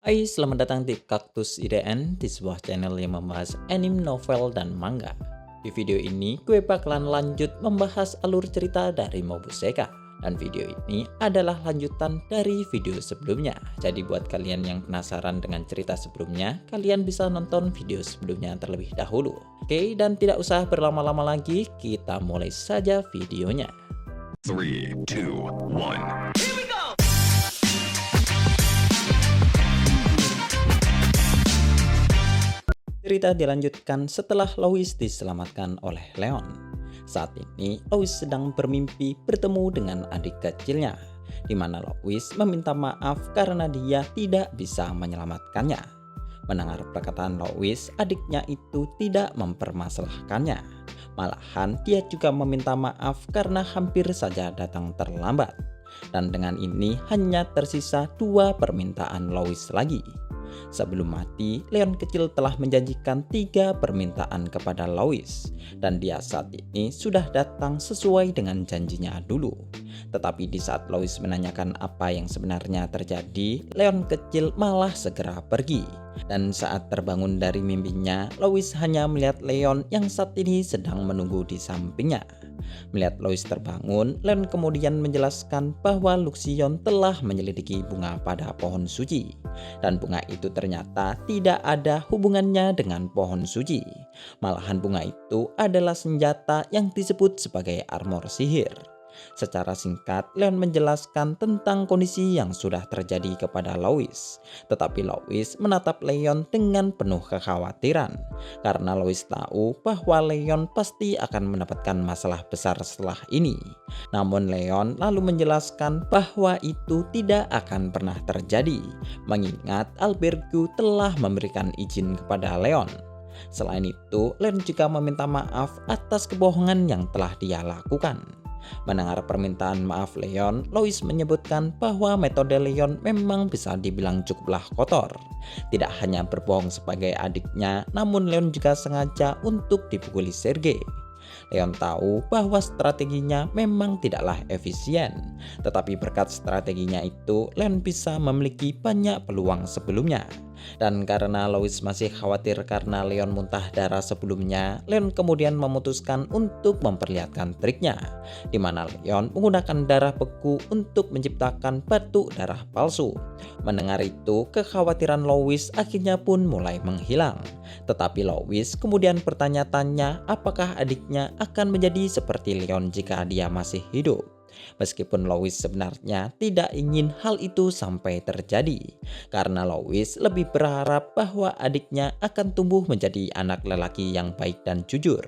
Hai, selamat datang di Kaktus IDN, di sebuah channel yang membahas anime, novel, dan manga. Di video ini, gue bakalan lanjut membahas alur cerita dari Mobuseka. Dan video ini adalah lanjutan dari video sebelumnya. Jadi buat kalian yang penasaran dengan cerita sebelumnya, kalian bisa nonton video sebelumnya terlebih dahulu. Oke, dan tidak usah berlama-lama lagi, kita mulai saja videonya. 3, 2, 1. Cerita dilanjutkan setelah Lois diselamatkan oleh Leon. Saat ini, Lois sedang bermimpi bertemu dengan adik kecilnya, di mana Lois meminta maaf karena dia tidak bisa menyelamatkannya. Mendengar perkataan Lois, adiknya itu tidak mempermasalahkannya. Malahan, dia juga meminta maaf karena hampir saja datang terlambat. Dan dengan ini hanya tersisa 2 permintaan Lois lagi. Sebelum mati, Leon kecil telah menjanjikan 3 permintaan kepada Lois, dan dia saat ini sudah datang sesuai dengan janjinya dulu. Tetapi di saat Lois menanyakan apa yang sebenarnya terjadi, Leon kecil malah segera pergi. Dan saat terbangun dari mimpinya, Lois hanya melihat Leon yang saat ini sedang menunggu di sampingnya. Melihat Lois terbangun, Leon kemudian menjelaskan bahwa Luxion telah menyelidiki bunga pada pohon suci. Dan bunga itu ternyata tidak ada hubungannya dengan pohon suci. Malahan bunga itu adalah senjata yang disebut sebagai armor sihir. Secara singkat, Leon menjelaskan tentang kondisi yang sudah terjadi kepada Lois. Tetapi Lois menatap Leon dengan penuh kekhawatiran, karena Lois tahu bahwa Leon pasti akan mendapatkan masalah besar setelah ini. Namun Leon lalu menjelaskan bahwa itu tidak akan pernah terjadi, mengingat Albergo telah memberikan izin kepada Leon. Selain itu, Leon juga meminta maaf atas kebohongan yang telah dia lakukan. Mendengar permintaan maaf Leon, Lois menyebutkan bahwa metode Leon memang bisa dibilang cukuplah kotor. Tidak hanya berbohong sebagai adiknya, namun Leon juga sengaja untuk dipukuli Sergei. Leon tahu bahwa strateginya memang tidaklah efisien, tetapi berkat strateginya itu, Leon bisa memiliki banyak peluang sebelumnya. Dan karena Lois masih khawatir karena Leon muntah darah sebelumnya, Leon kemudian memutuskan untuk memperlihatkan triknya, di mana Leon menggunakan darah beku untuk menciptakan batu darah palsu. Mendengar itu, kekhawatiran Lois akhirnya pun mulai menghilang. Tetapi Lois kemudian bertanya-tanya apakah adiknya akan menjadi seperti Leon jika dia masih hidup. Meskipun Lois sebenarnya tidak ingin hal itu sampai terjadi, karena Lois lebih berharap bahwa adiknya akan tumbuh menjadi anak lelaki yang baik dan jujur.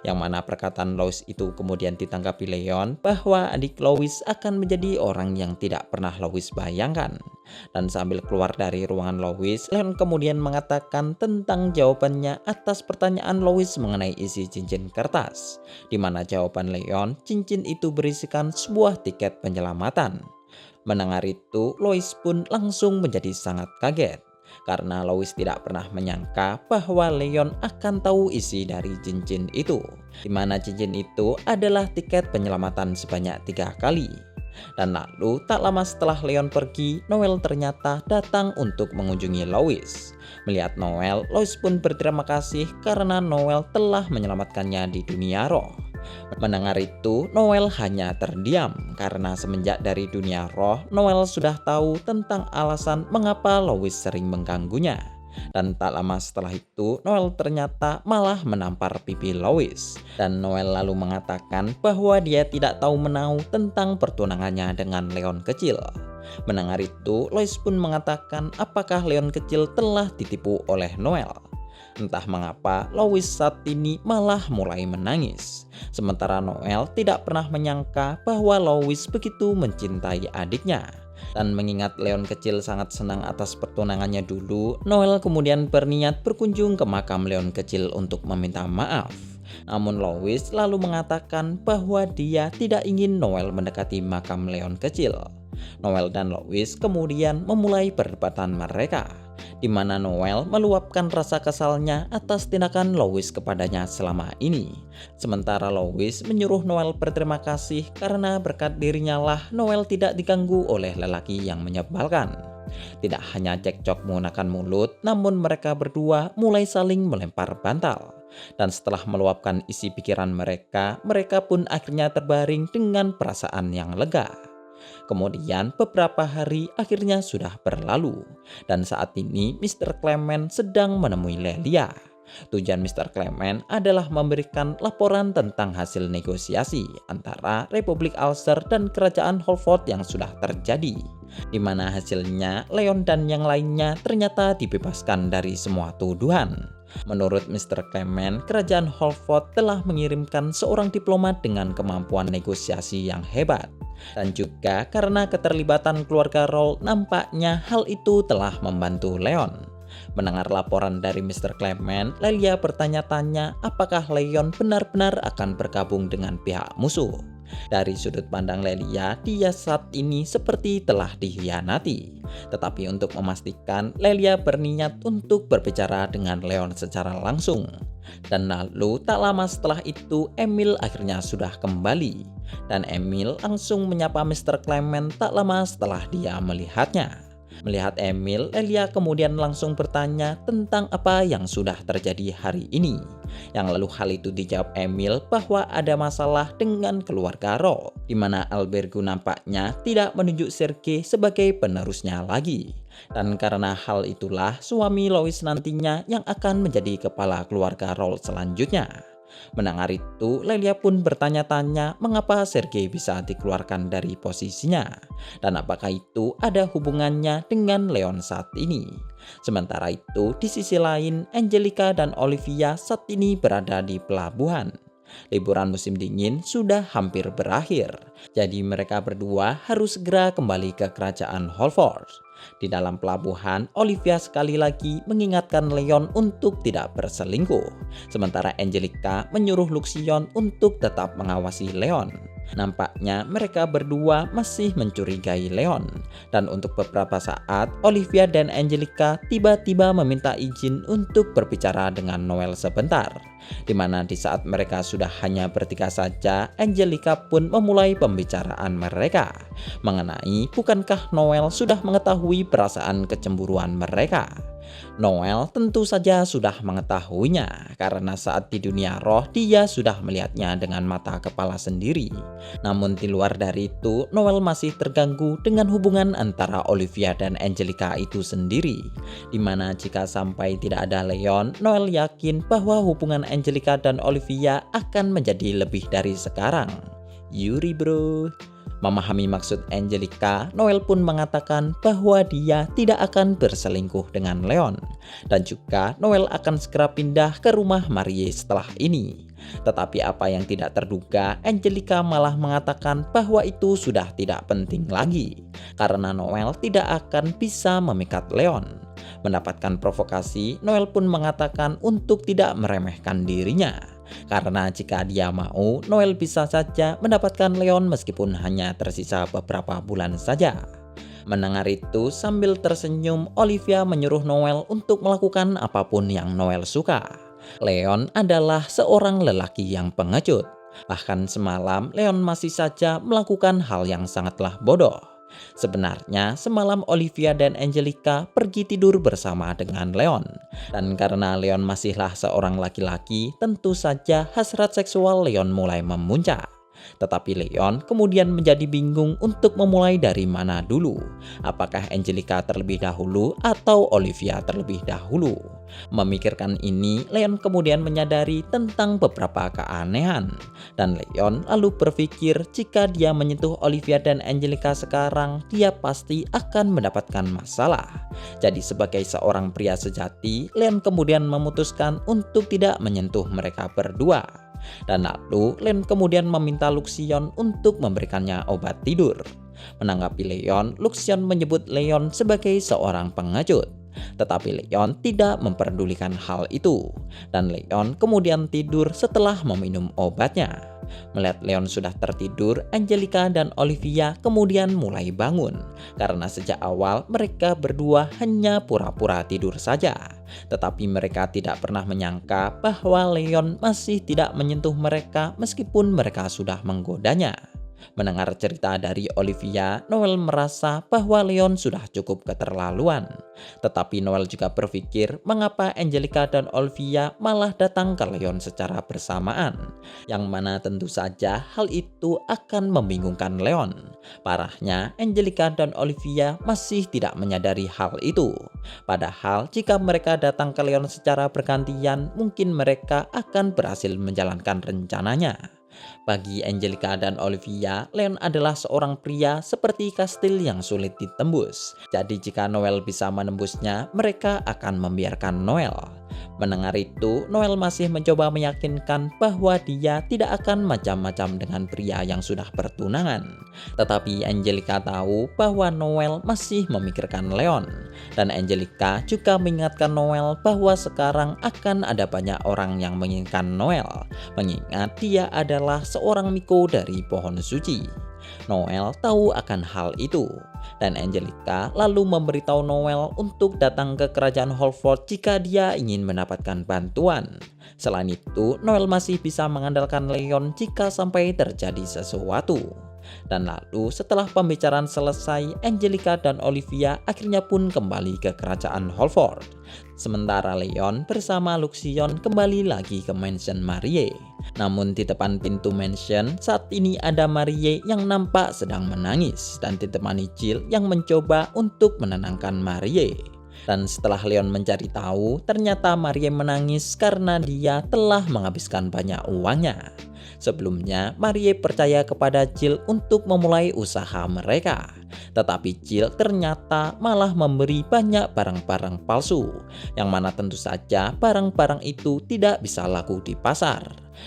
Yang mana perkataan Lois itu kemudian ditanggapi Leon bahwa adik Lois akan menjadi orang yang tidak pernah Lois bayangkan. Dan sambil keluar dari ruangan Lois, Leon kemudian mengatakan tentang jawabannya atas pertanyaan Lois mengenai isi cincin kertas, di mana jawaban Leon, cincin itu berisikan sebuah tiket penyelamatan. Mendengar itu, Lois pun langsung menjadi sangat kaget, karena Lois tidak pernah menyangka bahwa Leon akan tahu isi dari cincin itu, di mana cincin itu adalah tiket penyelamatan sebanyak 3 kali. Dan lalu tak lama setelah Leon pergi, Noel ternyata datang untuk mengunjungi Lois. Melihat Noel, Lois pun berterima kasih karena Noel telah menyelamatkannya di dunia roh. Mendengar itu, Noel hanya terdiam karena semenjak dari dunia roh, Noel sudah tahu tentang alasan mengapa Lois sering mengganggunya. Dan tak lama setelah itu, Noel ternyata malah menampar pipi Lois. Dan Noel lalu mengatakan bahwa dia tidak tahu menahu tentang pertunangannya dengan Leon kecil. Mendengar itu, Lois pun mengatakan apakah Leon kecil telah ditipu oleh Noel. Entah mengapa, Lois saat ini malah mulai menangis. Sementara Noel tidak pernah menyangka bahwa Lois begitu mencintai adiknya. Dan mengingat Leon kecil sangat senang atas pertunangannya dulu, Noel kemudian berniat berkunjung ke makam Leon kecil untuk meminta maaf. Namun Lois lalu mengatakan bahwa dia tidak ingin Noel mendekati makam Leon kecil. Noel dan Lois kemudian memulai perdebatan mereka, di mana Noel meluapkan rasa kesalnya atas tindakan Lois kepadanya selama ini. Sementara Lois menyuruh Noel berterima kasih karena berkat dirinya lah Noel tidak diganggu oleh lelaki yang menyebalkan. Tidak hanya cekcok menggunakan mulut, namun mereka berdua mulai saling melempar bantal. Dan setelah meluapkan isi pikiran mereka, mereka pun akhirnya terbaring dengan perasaan yang lega. Kemudian beberapa hari akhirnya sudah berlalu, dan saat ini Mr. Clement sedang menemui Lelia. Tujuan Mr. Clement adalah memberikan laporan tentang hasil negosiasi antara Republik Ulster dan Kerajaan Holford yang sudah terjadi, di mana hasilnya Leon dan yang lainnya ternyata dibebaskan dari semua tuduhan. Menurut Mr. Clement, Kerajaan Holford telah mengirimkan seorang diplomat dengan kemampuan negosiasi yang hebat. Dan juga karena keterlibatan keluarga Roll, nampaknya hal itu telah membantu Leon. Mendengar laporan dari Mr. Clement, Lelia bertanya-tanya apakah Leon benar-benar akan bergabung dengan pihak musuh. Dari sudut pandang Lelia, dia saat ini seperti telah dikhianati. Tetapi untuk memastikan, Lelia berniat untuk berbicara dengan Leon secara langsung. Dan lalu tak lama setelah itu, Emil akhirnya sudah kembali. Dan Emil langsung menyapa Mr. Clement tak lama setelah dia melihatnya. Melihat Emil, Lelia kemudian langsung bertanya tentang apa yang sudah terjadi hari ini. Yang lalu hal itu dijawab Emil bahwa ada masalah dengan keluarga Roll, di mana Albergo nampaknya tidak menunjuk Sergei sebagai penerusnya lagi. Dan karena hal itulah suami Lois nantinya yang akan menjadi kepala keluarga Roll selanjutnya. Mendengar itu, Lelia pun bertanya-tanya mengapa Sergei bisa dikeluarkan dari posisinya, dan apakah itu ada hubungannya dengan Leon saat ini. Sementara itu, di sisi lain, Angelica dan Olivia saat ini berada di pelabuhan. Liburan musim dingin sudah hampir berakhir, jadi mereka berdua harus segera kembali ke kerajaan Holford. Di dalam pelabuhan, Olivia sekali lagi mengingatkan Leon untuk tidak berselingkuh, sementara Angelica menyuruh Lucion untuk tetap mengawasi Leon. Nampaknya mereka berdua masih mencurigai Leon, dan untuk beberapa saat Olivia dan Angelica tiba-tiba meminta izin untuk berbicara dengan Noel sebentar, di mana di saat mereka sudah hanya bertiga saja, Angelica pun memulai pembicaraan mereka mengenai bukankah Noel sudah mengetahui perasaan kecemburuan mereka. Noel tentu saja sudah mengetahuinya karena saat di dunia roh dia sudah melihatnya dengan mata kepala sendiri. Namun di luar dari itu, Noel masih terganggu dengan hubungan antara Olivia dan Angelica itu sendiri. Dimana jika sampai tidak ada Leon, Noel yakin bahwa hubungan Angelica dan Olivia akan menjadi lebih dari sekarang. Yuri bro. Memahami maksud Angelica, Noel pun mengatakan bahwa dia tidak akan berselingkuh dengan Leon. Dan juga Noel akan segera pindah ke rumah Marie setelah ini. Tetapi apa yang tidak terduga, Angelica malah mengatakan bahwa itu sudah tidak penting lagi, karena Noel tidak akan bisa memikat Leon. Mendapatkan provokasi, Noel pun mengatakan untuk tidak meremehkan dirinya. Karena jika dia mau, Noel bisa saja mendapatkan Leon meskipun hanya tersisa beberapa bulan saja. Mendengar itu, sambil tersenyum, Olivia menyuruh Noel untuk melakukan apapun yang Noel suka. Leon adalah seorang lelaki yang pengecut. Bahkan semalam, Leon masih saja melakukan hal yang sangatlah bodoh. Sebenarnya semalam Olivia dan Angelica pergi tidur bersama dengan Leon. Dan karena Leon masihlah seorang laki-laki, tentu saja hasrat seksual Leon mulai memuncak. Tetapi Leon kemudian menjadi bingung untuk memulai dari mana dulu. Apakah Angelica terlebih dahulu atau Olivia terlebih dahulu? Memikirkan ini, Leon kemudian menyadari tentang beberapa keanehan. Dan Leon lalu berpikir jika dia menyentuh Olivia dan Angelica sekarang, dia pasti akan mendapatkan masalah. Jadi sebagai seorang pria sejati, Leon kemudian memutuskan untuk tidak menyentuh mereka berdua. Dan lalu Leon kemudian meminta Lucion untuk memberikannya obat tidur. Menanggapi Leon, Lucion menyebut Leon sebagai seorang pengecut. Tetapi Leon tidak memperdulikan hal itu. Dan Leon kemudian tidur setelah meminum obatnya. Melihat Leon sudah tertidur, Angelica dan Olivia kemudian mulai bangun. Karena sejak awal mereka berdua hanya pura-pura tidur saja. Tetapi mereka tidak pernah menyangka bahwa Leon masih tidak menyentuh mereka meskipun mereka sudah menggodanya. Mendengar cerita dari Olivia, Noel merasa bahwa Leon sudah cukup keterlaluan. Tetapi Noel juga berpikir mengapa Angelica dan Olivia malah datang ke Leon secara bersamaan. Yang mana tentu saja hal itu akan membingungkan Leon. Parahnya, Angelica dan Olivia masih tidak menyadari hal itu. Padahal jika mereka datang ke Leon secara bergantian, mungkin mereka akan berhasil menjalankan rencananya. Bagi Angelica dan Olivia, Leon adalah seorang pria seperti kastil yang sulit ditembus. Jadi jika Noel bisa menembusnya, mereka akan membiarkan Noel. Mendengar itu, Noel masih mencoba meyakinkan bahwa dia tidak akan macam-macam dengan pria yang sudah bertunangan. Tetapi Angelica tahu bahwa Noel masih memikirkan Leon. Dan Angelica juga mengingatkan Noel bahwa sekarang akan ada banyak orang yang menginginkan Noel, mengingat dia adalah seorang Miko dari pohon suci. Noel tahu akan hal itu, dan Angelica lalu memberitahu Noel untuk datang ke kerajaan Holford jika dia ingin mendapatkan bantuan. Selain itu, Noel masih bisa mengandalkan Leon jika sampai terjadi sesuatu. Dan lalu setelah pembicaraan selesai, Angelica dan Olivia akhirnya pun kembali ke kerajaan Holford. Sementara Leon bersama Luxion kembali lagi ke mansion Marie. Namun di depan pintu mansion saat ini ada Marie yang nampak sedang menangis dan ditemani Jill yang mencoba untuk menenangkan Marie. Dan setelah Leon mencari tahu, ternyata Marie menangis karena dia telah menghabiskan banyak uangnya. Sebelumnya, Marie percaya kepada Jill untuk memulai usaha mereka. Tetapi Jill ternyata malah memberi banyak barang-barang palsu, yang mana tentu saja barang-barang itu tidak bisa laku di pasar.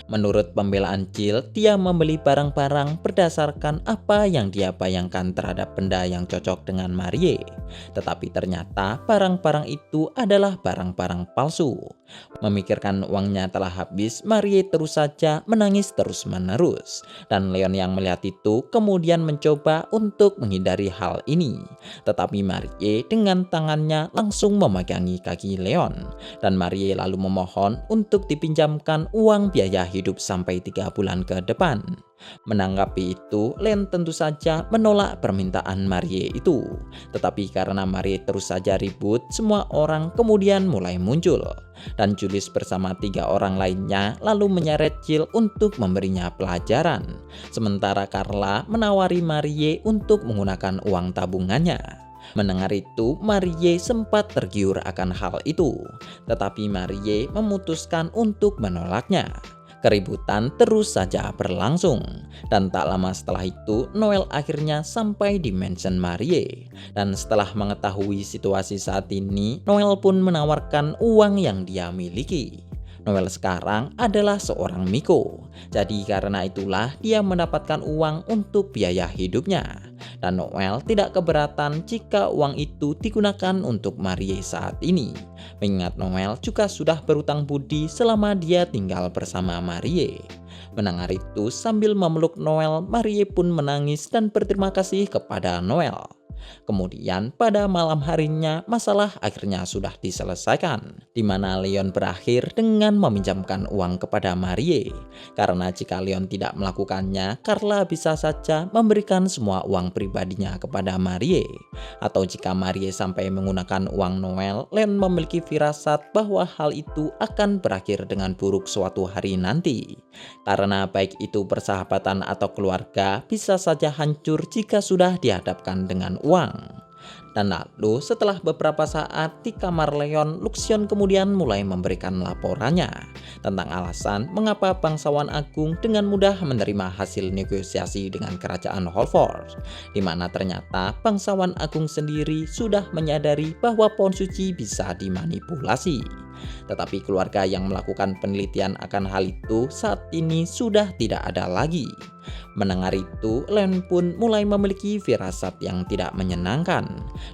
Menurut pembelaan Jill, dia membeli barang-barang berdasarkan apa yang dia bayangkan terhadap benda yang cocok dengan Marie. Tetapi ternyata barang-barang itu adalah barang-barang palsu. Memikirkan uangnya telah habis, Marie terus saja menangis terus-menerus. Dan Leon yang melihat itu kemudian mencoba untuk menghindari hal ini. Tetapi Marie dengan tangannya langsung memegangi kaki Leon. Dan Marie lalu memohon untuk dipinjamkan uang biaya hidup sampai 3 bulan ke depan. Menanggapi itu, Leon tentu saja menolak permintaan Marie itu. Tetapi karena Marie terus saja ribut, semua orang kemudian mulai muncul. Dan Julius bersama 3 orang lainnya lalu menyeret Jill untuk memberinya pelajaran. Sementara Carla menawari Marie untuk menggunakan uang tabungannya. Mendengar itu, Marie sempat tergiur akan hal itu. Tetapi Marie memutuskan untuk menolaknya. Keributan terus saja berlangsung, dan tak lama setelah itu Noel akhirnya sampai di mansion Marie. Dan setelah mengetahui situasi saat ini, Noel pun menawarkan uang yang dia miliki. Noel sekarang adalah seorang Miko, jadi karena itulah dia mendapatkan uang untuk biaya hidupnya. Dan Noel tidak keberatan jika uang itu digunakan untuk Marie saat ini. Mengingat Noel juga sudah berutang budi selama dia tinggal bersama Marie. Mendengar itu sambil memeluk Noel, Marie pun menangis dan berterima kasih kepada Noel. Kemudian pada malam harinya masalah akhirnya sudah diselesaikan, di mana Leon berakhir dengan meminjamkan uang kepada Marie. Karena jika Leon tidak melakukannya, Carla bisa saja memberikan semua uang pribadinya kepada Marie. Atau jika Marie sampai menggunakan uang Noel, Leon memiliki firasat bahwa hal itu akan berakhir dengan buruk suatu hari nanti. Karena baik itu persahabatan atau keluarga bisa saja hancur jika sudah dihadapkan dengan uang. Dan lalu setelah beberapa saat di kamar Leon, Luxion kemudian mulai memberikan laporannya tentang alasan mengapa bangsawan agung dengan mudah menerima hasil negosiasi dengan kerajaan Holford, di mana ternyata bangsawan agung sendiri sudah menyadari bahwa pohon suci bisa dimanipulasi. Tetapi keluarga yang melakukan penelitian akan hal itu saat ini sudah tidak ada lagi. Mendengar itu, Leon pun mulai memiliki firasat yang tidak menyenangkan.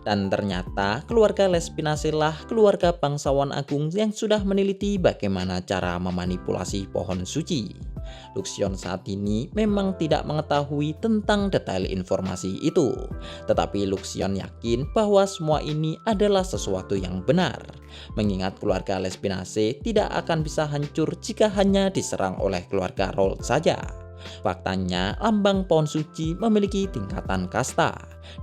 Dan ternyata keluarga Lespinaceae lah keluarga bangsawan agung yang sudah meneliti bagaimana cara memanipulasi pohon suci. Luxion saat ini memang tidak mengetahui tentang detail informasi itu. Tetapi Luxion yakin bahwa semua ini adalah sesuatu yang benar. Mengingat keluarga Lespinaceae tidak akan bisa hancur jika hanya diserang oleh keluarga Roald saja. Faktanya, lambang pohon suci memiliki tingkatan kasta,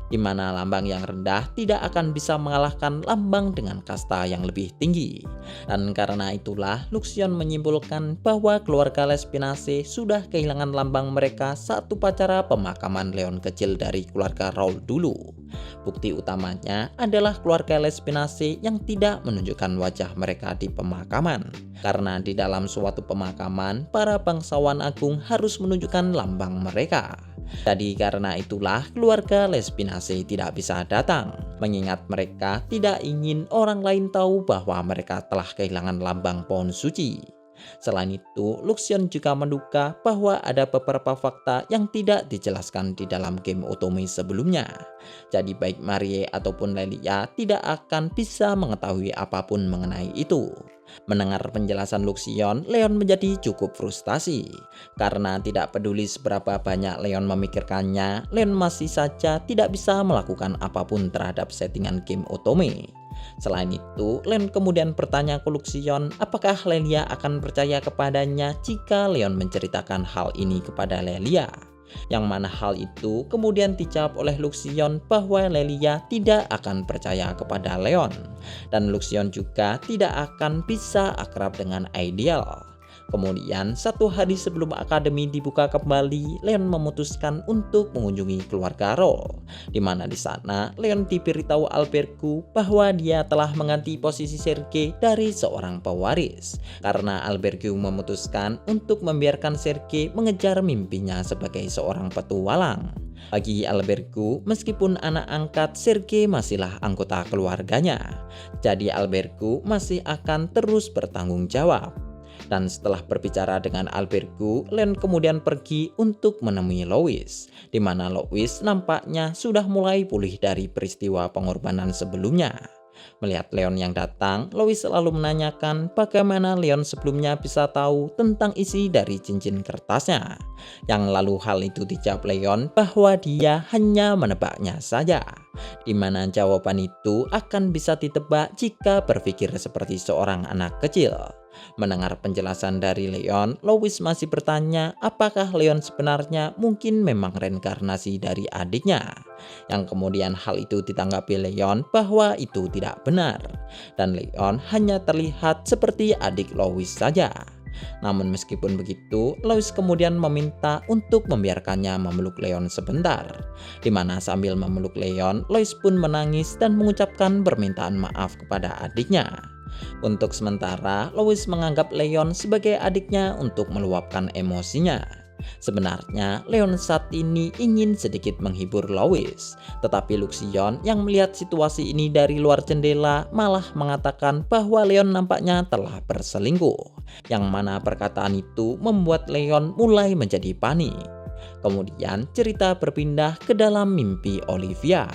di mana lambang yang rendah tidak akan bisa mengalahkan lambang dengan kasta yang lebih tinggi. Dan karena itulah, Luxion menyimpulkan bahwa keluarga Lespinaceae sudah kehilangan lambang mereka saat upacara pemakaman Leon kecil dari keluarga Raoul dulu. Bukti utamanya adalah keluarga Lespinaceae yang tidak menunjukkan wajah mereka di pemakaman. Karena di dalam suatu pemakaman, para bangsawan agung harus menunjukkan lambang mereka. Jadi karena itulah keluarga Lespinaceae tidak bisa datang, mengingat mereka tidak ingin orang lain tahu bahwa mereka telah kehilangan lambang pohon suci. Selain itu, Luxion juga menduga bahwa ada beberapa fakta yang tidak dijelaskan di dalam game Otome sebelumnya. Jadi baik Marie ataupun Lelia tidak akan bisa mengetahui apapun mengenai itu. Mendengar penjelasan Luxion, Leon menjadi cukup frustasi. Karena tidak peduli seberapa banyak Leon memikirkannya, Leon masih saja tidak bisa melakukan apapun terhadap settingan game Otome. Selain itu, Leon kemudian bertanya ke Luxion apakah Lelia akan percaya kepadanya jika Leon menceritakan hal ini kepada Lelia. Yang mana hal itu kemudian dijawab oleh Luxion bahwa Lelia tidak akan percaya kepada Leon. Dan Luxion juga tidak akan bisa akrab dengan Ideal. Kemudian, satu hari sebelum akademi dibuka kembali, Leon memutuskan untuk mengunjungi keluarga Raoul. Di mana di sana, Leon diberitahu Albergu bahwa dia telah mengganti posisi Sergei dari seorang pewaris. Karena Albergu memutuskan untuk membiarkan Sergei mengejar mimpinya sebagai seorang petualang. Bagi Albergu, meskipun anak angkat, Sergei masihlah anggota keluarganya. Jadi Albergu masih akan terus bertanggung jawab. Dan setelah berbicara dengan Albergu, Leon kemudian pergi untuk menemui Louis, di mana Louis nampaknya sudah mulai pulih dari peristiwa pengorbanan sebelumnya. Melihat Leon yang datang, Louis selalu menanyakan bagaimana Leon sebelumnya bisa tahu tentang isi dari cincin kertasnya. Yang lalu hal itu dijawab Leon bahwa dia hanya menebaknya saja. Di mana jawaban itu akan bisa ditebak jika berpikir seperti seorang anak kecil. Mendengar penjelasan dari Leon, Louis masih bertanya apakah Leon sebenarnya mungkin memang reinkarnasi dari adiknya. Yang kemudian hal itu ditanggapi Leon bahwa itu tidak benar. Dan Leon hanya terlihat seperti adik Louis saja. Namun meskipun begitu, Louis kemudian meminta untuk membiarkannya memeluk Leon sebentar. Di mana sambil memeluk Leon, Louis pun menangis dan mengucapkan permintaan maaf kepada adiknya. Untuk sementara, Louis menganggap Leon sebagai adiknya untuk meluapkan emosinya. Sebenarnya, Leon saat ini ingin sedikit menghibur Louis. Tetapi Luxion yang melihat situasi ini dari luar jendela malah mengatakan bahwa Leon nampaknya telah berselingkuh. Yang mana perkataan itu membuat Leon mulai menjadi panik. Kemudian cerita berpindah ke dalam mimpi Olivia,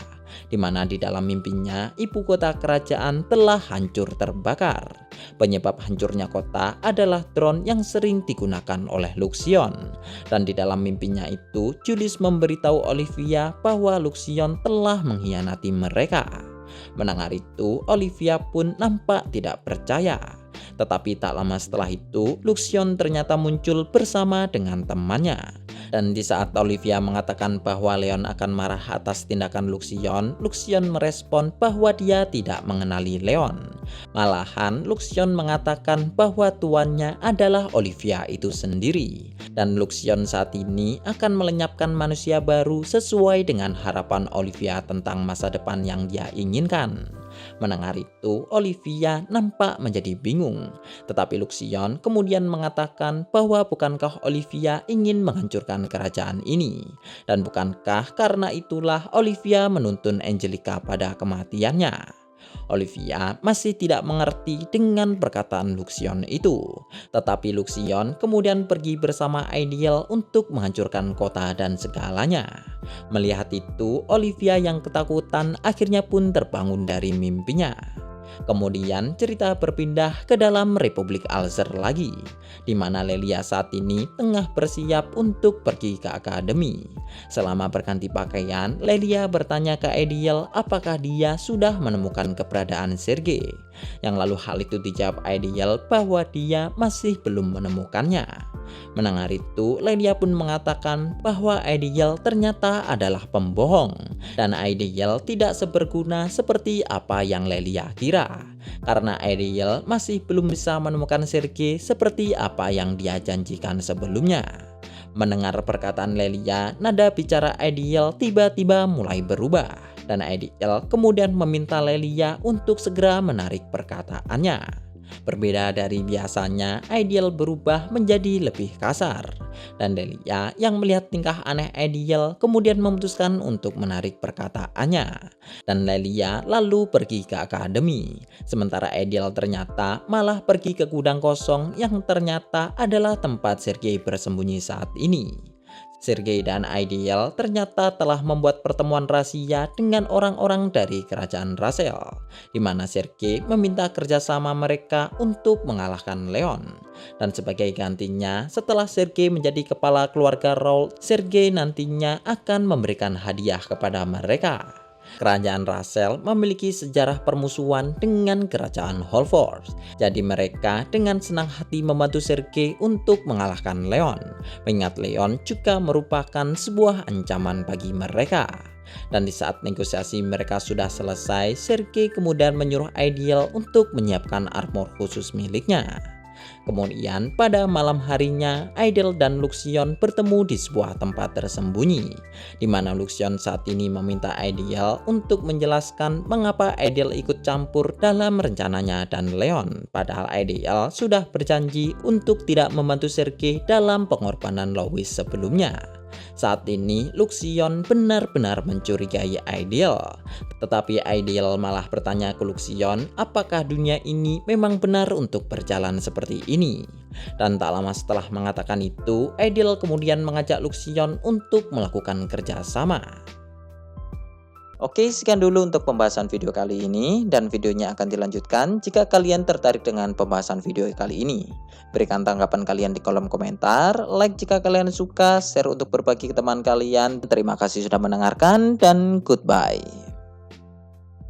di mana di dalam mimpinya ibu kota kerajaan telah hancur terbakar. Penyebab hancurnya kota adalah drone yang sering digunakan oleh Luxion. Dan di dalam mimpinya itu, Julius memberitahu Olivia bahwa Luxion telah mengkhianati mereka. Mendengar itu, Olivia pun nampak tidak percaya. Tetapi tak lama setelah itu, Luxion ternyata muncul bersama dengan temannya. Dan di saat Olivia mengatakan bahwa Leon akan marah atas tindakan Luxion, Luxion merespon bahwa dia tidak mengenali Leon. Malahan Luxion mengatakan bahwa tuannya adalah Olivia itu sendiri. Dan Luxion saat ini akan melenyapkan manusia baru sesuai dengan harapan Olivia tentang masa depan yang dia inginkan. Mendengar itu, Olivia nampak menjadi bingung. Tetapi Luxion kemudian mengatakan bahwa bukankah Olivia ingin menghancurkan kerajaan ini? Dan bukankah karena itulah Olivia menuntun Angelica pada kematiannya? Olivia masih tidak mengerti dengan perkataan Luxion itu. Tetapi Luxion kemudian pergi bersama Ideal untuk menghancurkan kota dan segalanya. Melihat itu, Olivia yang ketakutan akhirnya pun terbangun dari mimpinya. Kemudian cerita berpindah ke dalam Republik Alzer lagi, di mana Lelia saat ini tengah bersiap untuk pergi ke akademi. Selama berganti pakaian, Lelia bertanya ke Aediel apakah dia sudah menemukan keberadaan Sergei. Yang lalu hal itu dijawab Aediel bahwa dia masih belum menemukannya. Mendengar itu, Lelia pun mengatakan bahwa Aediel ternyata adalah pembohong dan Aediel tidak seberguna seperti apa yang Lelia kira. Karena Aediel masih belum bisa menemukan Sergei seperti apa yang dia janjikan sebelumnya. Mendengar perkataan Lelia, nada bicara Aediel tiba-tiba mulai berubah dan Aediel kemudian meminta Lelia untuk segera menarik perkataannya. Berbeda dari biasanya, Aediel berubah menjadi lebih kasar. Dan Lelia yang melihat tingkah aneh Aediel kemudian memutuskan untuk menarik perkataannya. Dan Lelia lalu pergi ke akademi. Sementara Aediel ternyata malah pergi ke gudang kosong yang ternyata adalah tempat Sergei bersembunyi saat ini. Sergei dan Aediel ternyata telah membuat pertemuan rahasia dengan orang-orang dari kerajaan Rasel, di mana Sergei meminta kerjasama mereka untuk mengalahkan Leon. Dan sebagai gantinya, setelah Sergei menjadi kepala keluarga Raoul, Sergei nantinya akan memberikan hadiah kepada mereka. Kerajaan Rasel memiliki sejarah permusuhan dengan kerajaan Holfors. Jadi mereka dengan senang hati membantu Sergei untuk mengalahkan Leon. Mengingat Leon juga merupakan sebuah ancaman bagi mereka. Dan di saat negosiasi mereka sudah selesai, Sergei kemudian menyuruh Aediel untuk menyiapkan armor khusus miliknya. Kemudian pada malam harinya, Aediel dan Luxion bertemu di sebuah tempat tersembunyi, di mana Luxion saat ini meminta Aediel untuk menjelaskan mengapa Aediel ikut campur dalam rencananya dan Leon, padahal Aediel sudah berjanji untuk tidak membantu Sergei dalam pengorbanan Louis sebelumnya. Saat ini Luxion benar-benar mencurigai Aediel. Tetapi Aediel malah bertanya ke Luxion apakah dunia ini memang benar untuk berjalan seperti ini. Dan tak lama setelah mengatakan itu, Aediel kemudian mengajak Luxion untuk melakukan kerjasama. Oke, sekian dulu untuk pembahasan video kali ini, dan videonya akan dilanjutkan jika kalian tertarik dengan pembahasan video kali ini. Berikan tanggapan kalian di kolom komentar, like jika kalian suka, share untuk berbagi ke teman kalian. Terima kasih sudah mendengarkan, dan goodbye.